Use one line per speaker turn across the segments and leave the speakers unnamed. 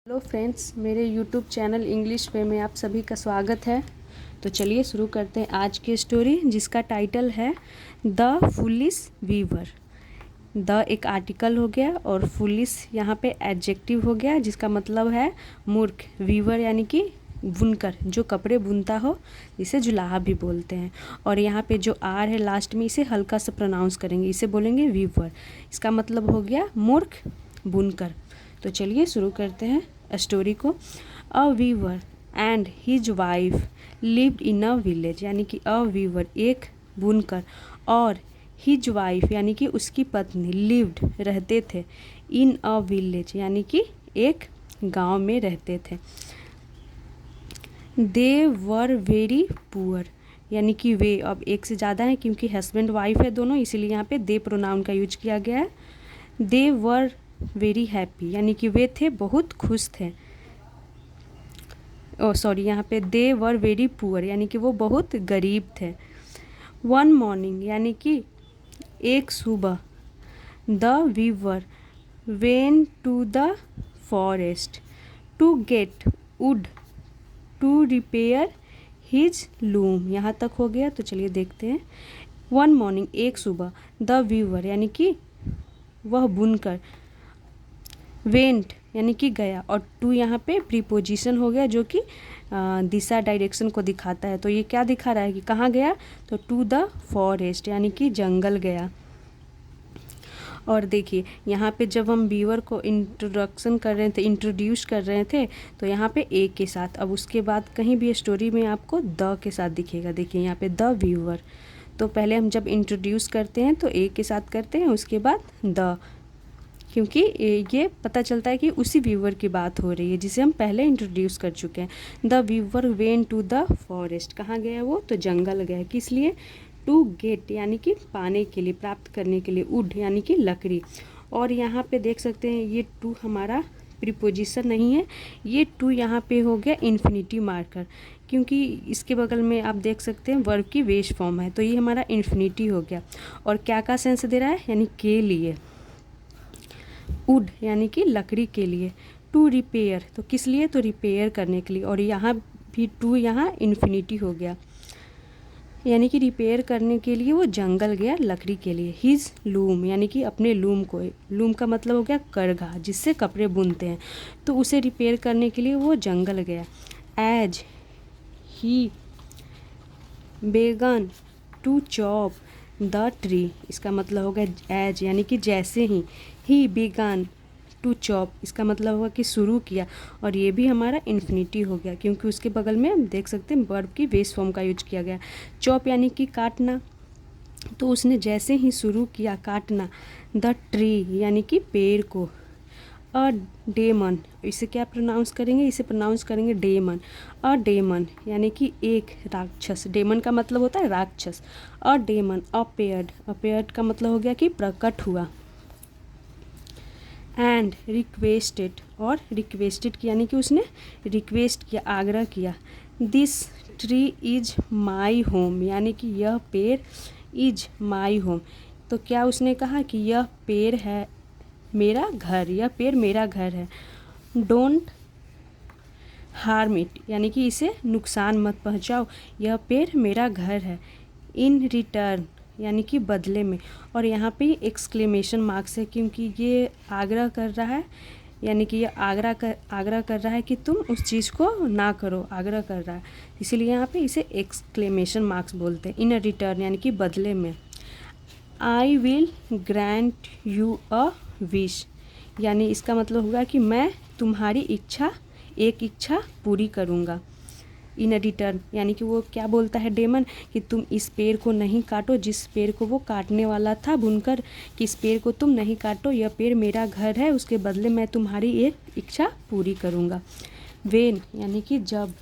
Hello friends, मेरे YouTube channel English पे में आप सभी का स्वागत है। तो चलिए शुरू करते हैं आज की स्टोरी, जिसका टाइटल है द फुलिश वीवर। द एक आर्टिकल हो गया और फुलिश यहाँ पे एडजेक्टिव हो गया, जिसका मतलब है मूर्ख। वीवर यानी कि बुनकर, जो कपड़े बुनता हो, जिसे जुलाहा भी बोलते हैं। और यहाँ पे जो आर है लास्ट में, इसे हल्का सा प्रोनाउंस करेंगे, इसे बोलेंगे वीवर। इसका मतलब हो गया मूर्ख, बुनकर। तो चलिए शुरू करते हैं स्टोरी को। A weaver and his wife lived in a village, यानी कि अ वीवर एक बुनकर और हिज वाइफ यानी कि उसकी पत्नी लिव्ड रहते थे इन अ विलेज, यानी कि एक गांव में रहते थे। दे वर वेरी पुअर, यानी कि वे अब एक से ज़्यादा है क्योंकि हस्बैंड वाइफ है दोनों, इसीलिए यहाँ पे दे प्रोनाउन का यूज किया गया है। दे वर वेरी हैप्पी, यानी कि वे थे बहुत खुश थे। सॉरी, यहाँ पे दे वर वेरी पुअर, यानी कि वो बहुत गरीब थे। वन मॉर्निंग, यानी कि एक सुबह, the weaver went to the forest to get wood to repair his loom. यहाँ तक हो गया, तो चलिए देखते हैं। वन मॉर्निंग एक सुबह, द वीवर यानी कि वह बुनकर, वेंट यानी कि गया, और टू यहाँ पे प्रीपोजिशन हो गया जो कि दिशा डायरेक्शन को दिखाता है। तो ये क्या दिखा रहा है कि कहाँ गया, तो टू द फॉरेस्ट यानी कि जंगल गया। और देखिए यहाँ पे जब हम बीवर को इंट्रोडक्शन कर रहे थे, इंट्रोड्यूस कर रहे थे, तो यहाँ पे ए के साथ, अब उसके बाद कहीं भी स्टोरी में आपको द के साथ दिखेगा। देखिए यहाँ पे द व्यूअर, तो पहले हम जब इंट्रोड्यूस करते हैं तो ए के साथ करते हैं, उसके बाद द, क्योंकि ये पता चलता है कि उसी व्यूवर की बात हो रही है जिसे हम पहले इंट्रोड्यूस कर चुके हैं। The viewer went to the forest, कहाँ गया वो, तो जंगल गया। किस लिए, टू गेट यानी कि पाने के लिए, प्राप्त करने के लिए, वुड यानी कि लकड़ी। और यहाँ पे देख सकते हैं ये टू हमारा प्रीपोजिशन नहीं है, ये टू यहाँ पे हो गया इन्फिनिटी मार्कर, क्योंकि इसके बगल में आप देख सकते हैं वर्ब की बेस फॉर्म है, तो ये हमारा इन्फिनिटी हो गया। और क्या का सेंस दे रहा है, यानी के लिए। वुड यानी कि लकड़ी के लिए। टू रिपेयर, तो किस लिए, तो रिपेयर करने के लिए। और यहाँ भी टू यहाँ इन्फिनिटी हो गया, यानी कि रिपेयर करने के लिए वो जंगल गया लकड़ी के लिए। हिज लूम यानी कि अपने लूम को, लूम का मतलब हो गया करघा, जिससे कपड़े बुनते हैं, तो उसे रिपेयर करने के लिए वो जंगल गया। एज ही बेगन टू चॉप द ट्री, इसका मतलब होगा एज यानी कि जैसे ही बिगान टू चॉप, इसका मतलब होगा कि शुरू किया। और ये भी हमारा इन्फिनिटी हो गया, क्योंकि उसके बगल में हम देख सकते हैं वर्ब की बेस फॉर्म का यूज किया गया। चॉप यानी कि काटना, तो उसने जैसे ही शुरू किया काटना, द ट्री यानी कि पेड़ को। अ डेमन, इसे क्या प्रोनाउंस करेंगे, इसे प्रोनाउंस करेंगे डेमन। अ डेमन यानी कि एक राक्षस, डेमन का मतलब होता है राक्षस। अ डेमन अपेयर्ड, अपेयर्ड का मतलब हो गया कि प्रकट हुआ। एंड रिक्वेस्टेड, और रिक्वेस्टेड यानी कि उसने रिक्वेस्ट किया, आग्रह किया। This tree is my home, यानी कि यह पेड़, इज माई होम, तो क्या उसने कहा कि यह पेड़ है मेरा घर, यह पेड़ मेरा घर है। डोंट हार्म इट, यानी कि इसे नुकसान मत पहुंचाओ, यह पेड़ मेरा घर है। इन रिटर्न यानी कि बदले में, और यहाँ पे एक्सक्लेमेशन मार्क्स है, क्योंकि ये आग्रह कर रहा है, यानी कि ये आग्रह कर रहा है कि तुम उस चीज़ को ना करो, आग्रह कर रहा है, इसीलिए यहाँ पे इसे एक्सक्लेमेशन मार्क्स बोलते हैं। इन रिटर्न यानी कि बदले में। I will grant you a wish, यानी इसका मतलब होगा कि मैं तुम्हारी इच्छा, एक इच्छा पूरी करूँगा। इन रिटर्न यानी कि वो क्या बोलता है डेमन, कि तुम इस पेड़ को नहीं काटो, जिस पेड़ को वो काटने वाला था बुनकर, कि इस पेड़ को तुम नहीं काटो, यह पेड़ मेरा घर है, उसके बदले मैं तुम्हारी एक इच्छा पूरी करूँगा। वेन यानी कि जब।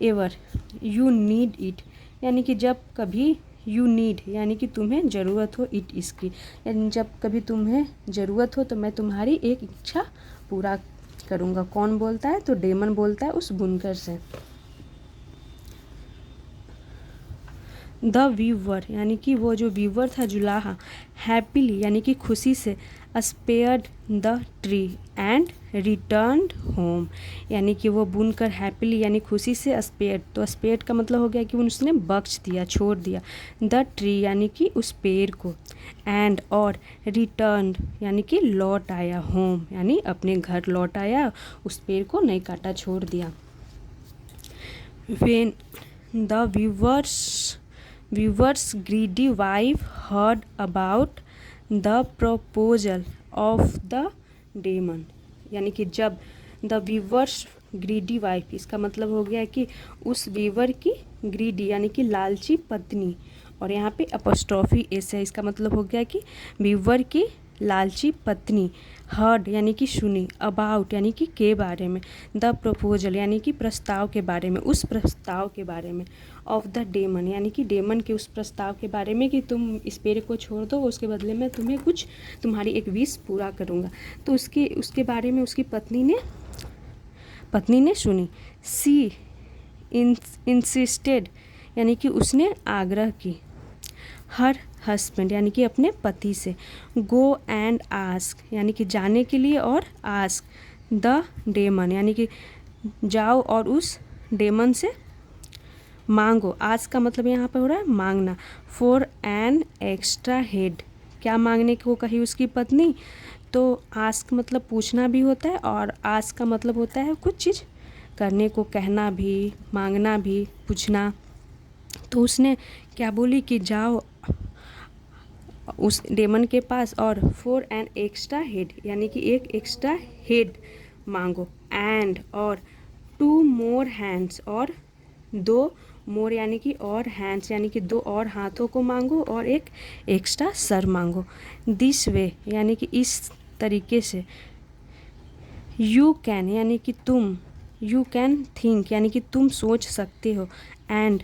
एवर यू नीड इट, यानी कि जब कभी, यू नीड यानी कि तुम्हें ज़रूरत हो, इट इसकी, यानी जब कभी तुम्हें ज़रूरत हो तो मैं तुम्हारी एक इच्छा पूरा करूँगा। कौन बोलता है, तो डेमन बोलता है उस बुनकर से। द वीवर यानी कि वो जो वीवर था जुलाहा, हैप्पीली यानी कि खुशी से, spared the tree and returned home, यानी कि वो बुनकर हैप्पीली यानी खुशी से स्पेयर्ड, तो स्पेयर्ड का मतलब हो गया कि उसने बख्श दिया, छोड़ दिया, द ट्री यानी कि उस पेड़ को, एंड और रिटर्न्ड यानी कि लौट आया, होम यानी अपने घर लौट आया, उस पेड़ को नहीं काटा, छोड़ दिया। When the viewer's greedy wife heard about the proposal of the demon, यानी कि जब द व्यूवर्स ग्रीडी वाइफ, इसका मतलब हो गया कि उस व्यूवर की ग्रीडी यानी कि लालची पत्नी, और यहाँ पे अपोस्ट्रॉफी एस है, इसका मतलब हो गया कि व्यूवर की लालची पत्नी, हर्ड यानी कि सुनी, अबाउट यानी कि के बारे में, द प्रपोजल यानी कि प्रस्ताव के बारे में, उस प्रस्ताव के बारे में, ऑफ द डेमन यानी कि डेमन के उस प्रस्ताव के बारे में कि तुम इस पेड़ को छोड़ दो, उसके बदले में तुम्हें कुछ तुम्हारी एक विश पूरा करूँगा। तो उसके बारे में उसकी पत्नी ने सुनी। सी इंसिस्टेड यानी कि उसने आग्रह की, हर हस्बैंड यानी कि अपने पति से, गो एंड आस्क यानी कि जाने के लिए, और आस्क द डेमन यानी कि जाओ और उस डेमन से मांगो, आस्क का मतलब यहाँ पर हो रहा है मांगना, फॉर एन एक्स्ट्रा हेड, क्या मांगने को कही उसकी पत्नी, तो आस्क मतलब पूछना भी होता है, और आस्क का मतलब होता है कुछ चीज़ करने को, कहना भी, मांगना भी, पूछना। तो उसने क्या बोली कि जाओ उस डेमन के पास और फॉर एन एक्स्ट्रा हेड यानी कि एक एक्स्ट्रा हेड मांगो, एंड और टू मोर हैंड्स और दो मोर यानी कि और हैंड्स यानी कि दो और हाथों को मांगो, और एक एक्स्ट्रा सर मांगो, दिस वे यानी कि इस तरीके से, यू कैन यानी कि तुम, यू कैन थिंक यानी कि तुम सोच सकते हो, and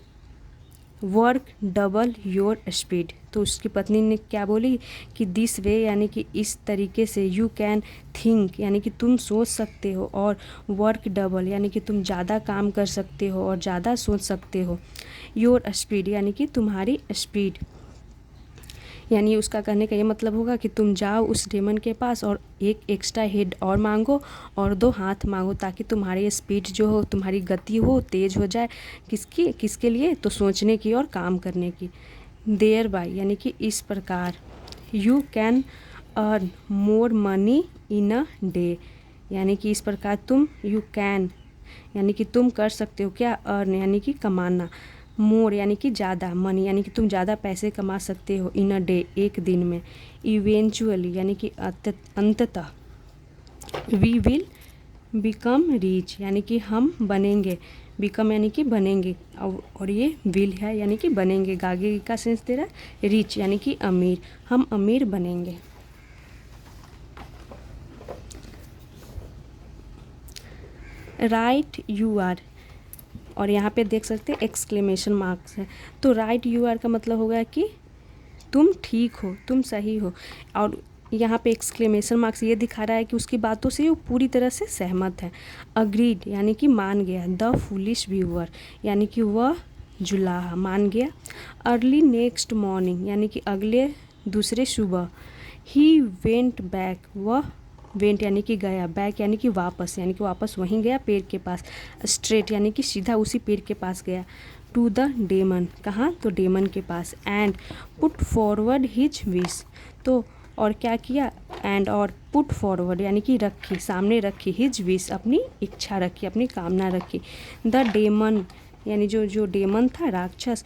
work double your speed. तो उसकी पत्नी ने क्या बोली कि दिस वे यानी कि इस तरीके से, यू कैन थिंक यानी कि तुम सोच सकते हो, और वर्क डबल यानी कि तुम ज़्यादा काम कर सकते हो और ज़्यादा सोच सकते हो, योर स्पीड यानी कि तुम्हारी स्पीड, यानी उसका कहने का ये मतलब होगा कि तुम जाओ उस डेमन के पास और एक एक्स्ट्रा हेड और मांगो और दो हाथ मांगो, ताकि तुम्हारी स्पीड जो हो, तुम्हारी गति हो, तेज़ हो जाए, किसके लिए, तो सोचने की और काम करने की। देयर बाय यानी कि इस प्रकार, you can earn more money in a day, यानी कि इस प्रकार तुम, यू कैन यानी कि तुम कर सकते हो क्या, अर्न यानी कि कमाना, मोर यानी कि ज़्यादा, मनी यानी कि तुम ज़्यादा पैसे कमा सकते हो, इन अ डे एक दिन में, इवेंचुअली यानी कि अंततः, वी विल बिकम रिच यानी कि हम बनेंगे, बिकम यानी कि बनेंगे, और ये विल है यानी कि बनेंगे, आगे का सेंस दे रहा है, रिच यानी कि अमीर, हम अमीर बनेंगे। राइट यू आर, और यहाँ पे देख सकते हैं एक्सक्लेमेशन मार्क्स है, तो राइट यू आर का मतलब होगा कि तुम ठीक हो, तुम सही हो, और यहाँ पे एक्सक्लेमेशन मार्क्स ये दिखा रहा है कि उसकी बातों से वो पूरी तरह से सहमत है। अग्रीड यानी कि मान गया, द फुलिश व्यूअर यानी कि वह जुलाहा मान गया। अर्ली नेक्स्ट मॉर्निंग यानी कि अगले दूसरे सुबह, ही वेंट बैक, वह वेंट यानी कि गया, बैक यानी कि वापस वहीं गया पेड़ के पास, स्ट्रेट यानी कि सीधा उसी पेड़ के पास गया, टू द डेमन, कहाँ, तो डेमन के पास, and put forward his wish, तो और क्या किया, एंड और पुट फॉरवर्ड यानी कि रखी, सामने रखी, हिज विश अपनी इच्छा रखी, अपनी कामना रखी, द डेमन यानी जो डेमन था राक्षस,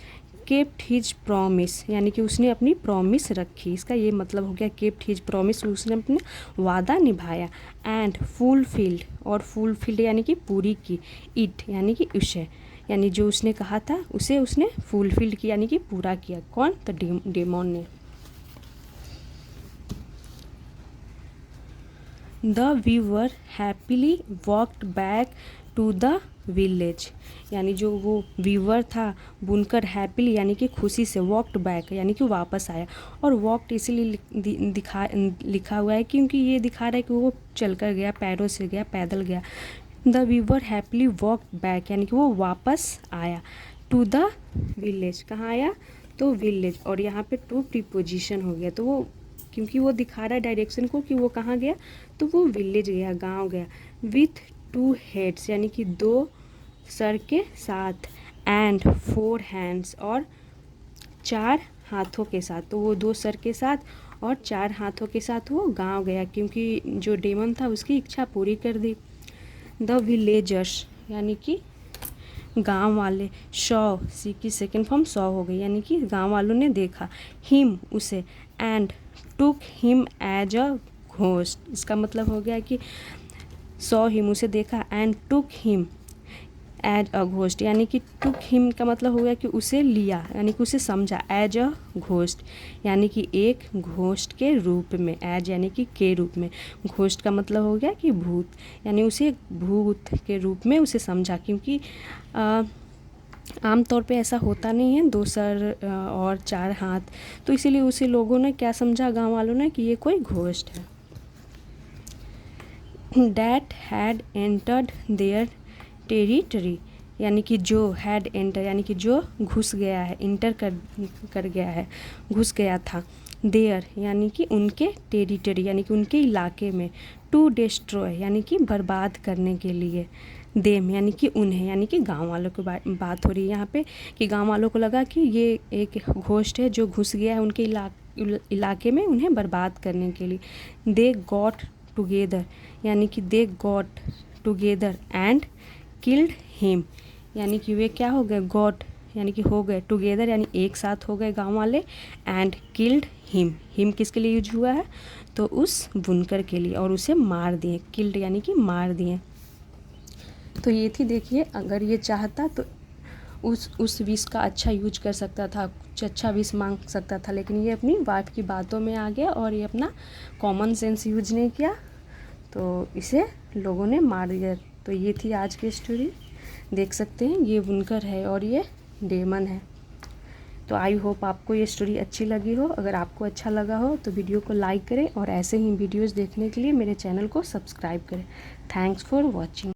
केप्ट हिज प्रॉमिस यानी कि उसने अपनी प्रॉमिस रखी, इसका ये मतलब हो गया केप्ट हिज प्रॉमिस, उसने अपना वादा निभाया, एंड फुलफिल्ड, और फुलफिल्ड यानी कि पूरी की, इट यानी कि उसे, यानी जो उसने कहा था उसे उसने फुलफिल्ड किया यानी कि पूरा किया, कौन, तो डेमन ने। The viewer happily walked back to the village, यानी जो वो व्यूअर था बुनकर हैप्पीली यानी कि खुशी से, वॉकड बैक यानी कि वापस आया, और वॉकड इसीलिए लिखा हुआ है क्योंकि ये दिखा रहा है कि वो चल कर गया, पैरों से गया, पैदल गया। The viewer happily walked back यानी कि वो वापस आया, टू द विलेज, कहाँ आया, तो विलेज, और यहाँ पे टू प्रीपोजिशन हो गया, तो वो क्योंकि वो दिखा रहा है डायरेक्शन को कि वो कहाँ गया, तो वो विलेज गया, गांव गया। विथ 2 हेड्स यानी कि 2 सर के साथ, एंड 4 हैंड्स और 4 हाथों के साथ। तो वो 2 सर के साथ और 4 हाथों के साथ वो गांव गया, क्योंकि जो डेमन था उसकी इच्छा पूरी कर दी। द विलेजर्स यानी कि गांव वाले, सॉ, सी की सेकेंड फॉर्म सॉ हो गई, यानी कि गांव वालों ने देखा, हिम उसे, and took him as a ghost. इसका मतलब हो गया कि सॉ हिम उसे देखा, and took him as a ghost, यानी कि टुक हिम का मतलब हो गया कि उसे लिया, यानी कि उसे समझा, एज अ घोस्ट यानी कि एक घोस्ट के रूप में, एज यानी कि के रूप में, घोस्ट का मतलब हो गया कि भूत, यानी उसे भूत के रूप में उसे समझा, क्योंकि आमतौर पे ऐसा होता नहीं है 2 सर और 4 हाथ, तो इसीलिए उसे लोगों ने क्या समझा, गांव वालों ने, कि ये कोई घोस्ट है। That had entered their territory, यानी कि जो हैड एंटर यानी कि जो घुस गया है, इंटर कर गया है, घुस गया था। देयर यानी कि उनके टेरिटरी यानी कि उनके इलाके में। टू डिस्ट्रॉय यानी कि बर्बाद करने के लिए। देम यानी कि उन्हें, यानी कि गांव वालों की बात हो रही है यहाँ पे, कि गांव वालों को लगा कि ये एक घोस्ट है जो घुस गया है उनके इलाके में उन्हें बर्बाद करने के लिए। दे गॉट टुगेदर यानी कि they got together and killed him, यानी कि वे क्या हो गए, गॉट यानी कि हो गए, टुगेदर यानी एक साथ हो गए गांव वाले, एंड किल्ड हिम, हिम किसके लिए यूज हुआ है, तो उस बुनकर के लिए, और उसे मार दिए, किल्ड यानी कि मार दिए। तो ये थी, देखिए अगर ये चाहता तो उस विश का अच्छा यूज कर सकता था, कुछ अच्छा विश मांग सकता था, लेकिन ये अपनी वाइफ की बातों में आ गया और ये अपना कॉमन सेंस यूज नहीं किया, तो इसे लोगों ने मार दिया। तो ये थी आज की स्टोरी, देख सकते हैं ये बुनकर है और ये डेमन है। तो आई होप आपको ये स्टोरी अच्छी लगी हो। अगर आपको अच्छा लगा हो तो वीडियो को लाइक करें और ऐसे ही वीडियोस देखने के लिए मेरे चैनल को सब्सक्राइब करें। Thanks for watching.